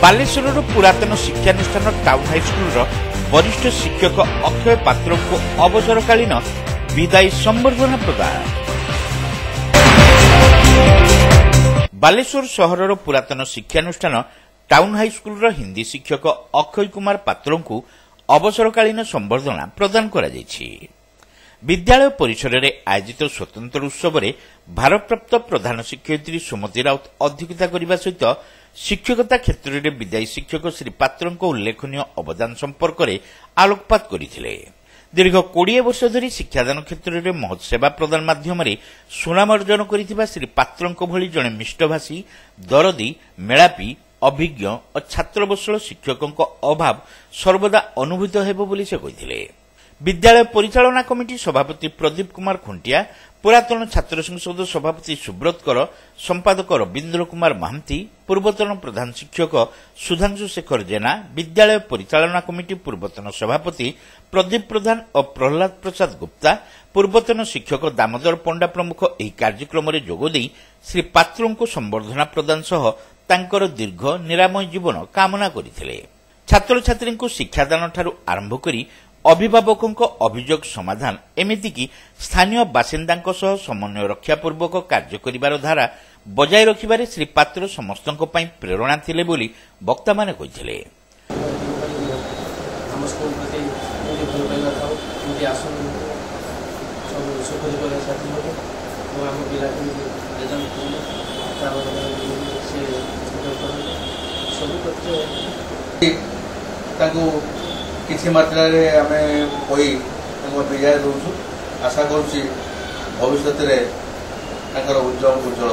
ବାଲେଶ୍ୱରର ପୁରାତନ ଶିକ୍ଷାନୁଷ୍ଠାନ ଟାଉନ୍ ହାଇସ୍କୁଲର ବରିଷ୍ଠ ଶିକ୍ଷକ ଅକ୍ଷୟ ପାତ୍ରଙ୍କୁ ଅବସରକାଳୀନ ବିଦାୟୀ ସମ୍ବର୍ଦ୍ଧନା ପ୍ରଦାନ। ବାଲେଶ୍ୱର ସହରର ପୁରାତନ ଶିକ୍ଷାନୁଷ୍ଠାନ ଟାଉନ୍ ହାଇସ୍କୁଲର ହିନ୍ଦୀ ଶିକ୍ଷକ ଅକ୍ଷୟ କୁମାର ପାତ୍ରଙ୍କୁ ଅବସରକାଳୀନ ସମ୍ବର୍ଦ୍ଧନା ପ୍ରଦାନ କରାଯାଇଛି। ବିଦ୍ୟାଳୟ ପରିସରରେ ଆୟୋଜିତ ସ୍ୱତନ୍ତ୍ର ଉତ୍ସବରେ ଭାରପ୍ରାପ୍ତ ପ୍ରଧାନ ଶିକ୍ଷୟିତ୍ରୀ ସୁମତି ରାଉତ ଅଧ୍ୟକ୍ଷତା କରିବା ସହିତ ଶିକ୍ଷକତା କ୍ଷେତ୍ରରେ ବିଦାୟୀ ଶିକ୍ଷକ ଶ୍ରୀ ପାତ୍ରଙ୍କ ଉଲ୍ଲେଖନୀୟ ଅବଦାନ ସମ୍ପର୍କରେ ଆଲୋକପାତ କରିଥିଲେ। ଦୀର୍ଘ 20 ବର୍ଷ ଧରି ଶିକ୍ଷାଦାନ କ୍ଷେତ୍ରରେ ମହତ୍ ସେବା ପ୍ରଦାନ ମାଧ୍ୟମରେ ସୁନାମ ଅର୍ଜନ କରିଥିବା ଶ୍ରୀ ପାତ୍ରଙ୍କ ଭଳି ଜଣେ ମିଷ୍ଟଭାଷୀ, ଦରଦୀ, ମେଳାପୀ, ଅଭିଜ୍ଞ ଓ ଛାତ୍ରବତ୍ସଳ ଶିକ୍ଷକଙ୍କ ଅଭାବ ସର୍ବଦା ଅନୁଭୂତ ହେବ ବୋଲି ସେ କହିଥିଲେ। ବିଦ୍ୟାଳୟ ପରିଚାଳନା କମିଟି ସଭାପତି ପ୍ରଦୀପ କୁମାର ଖୁଣ୍ଟିଆ, ପୁରାତନ ଛାତ୍ର ସଂସଦ ସଭାପତି ସୁବ୍ରତ କର, ସମ୍ପାଦକ ରବୀନ୍ଦ୍ର କୁମାର ମହାନ୍ତି, ପୂର୍ବତନ ପ୍ରଧାନ ଶିକ୍ଷକ ସୁଧାଂଶୁ ଶେଖର ଜେନା, ବିଦ୍ୟାଳୟ ପରିଚାଳନା କମିଟି ପୂର୍ବତନ ସଭାପତି ପ୍ରଦୀପ ପ୍ରଧାନ ଓ ପ୍ରହ୍ଲାଦ ପ୍ରସାଦ ଗୁପ୍ତା, ପୂର୍ବତନ ଶିକ୍ଷକ ଦାମୋଦର ପଣ୍ଡା ପ୍ରମୁଖ ଏହି କାର୍ଯ୍ୟକ୍ରମରେ ଯୋଗଦେଇ ଶ୍ରୀ ପାତ୍ରଙ୍କୁ ସମ୍ବର୍ଦ୍ଧନା ପ୍ରଦାନ ସହ ତାଙ୍କର ଦୀର୍ଘ ନିରାମୟ ଜୀବନ କାମନା କରିଥିଲେ। ଛାତ୍ରଛାତ୍ରୀଙ୍କୁ ଶିକ୍ଷାଦାନଠାରୁ ଆରମ୍ଭ କରି ଅଭିଭାବକଙ୍କ ଅଭିଯୋଗ ସମାଧାନ ଏମିତିକି ସ୍ଥାନୀୟ ବାସିନ୍ଦାଙ୍କ ସହ ସମନ୍ୱୟ ରକ୍ଷାପୂର୍ବକ କାର୍ଯ୍ୟ କରିବାର ଧାରା ବଜାୟ ରଖିବାରେ ଶ୍ରୀ ପାତ୍ର ସମସ୍ତଙ୍କ ପାଇଁ ପ୍ରେରଣା ଥିଲେ ବୋଲି ବକ୍ତାମାନେ କହିଥିଲେ। किसी मात्रा आम विजय दौचु आशा करुच्ची भविष्य उज्जवल उज्जवल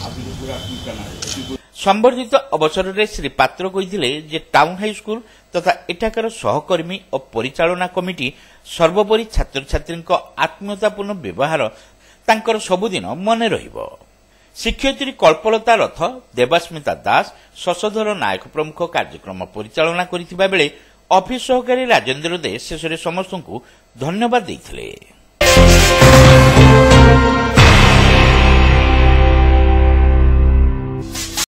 हम संबर्धित अवसर में श्री पात्र कही टाउन हाईस्कूल तथा एठाकार सहकर्मी और परिचालना कमिटी सर्वोपरि छात्र छात्री आत्मीयतापूर्ण व्यवहार तांकर सबुदिन मन रहिब। शिक्षयित्री कल्पलता रथ, देवास्मिता दास, शशधर नायक प्रमुख कार्यक्रम परिचालना करिथिबा बेले ऑफिस सहकारी राजेंद्र दे शेषरे समस्तଙ୍କୁ धन्यवाद देइथिले।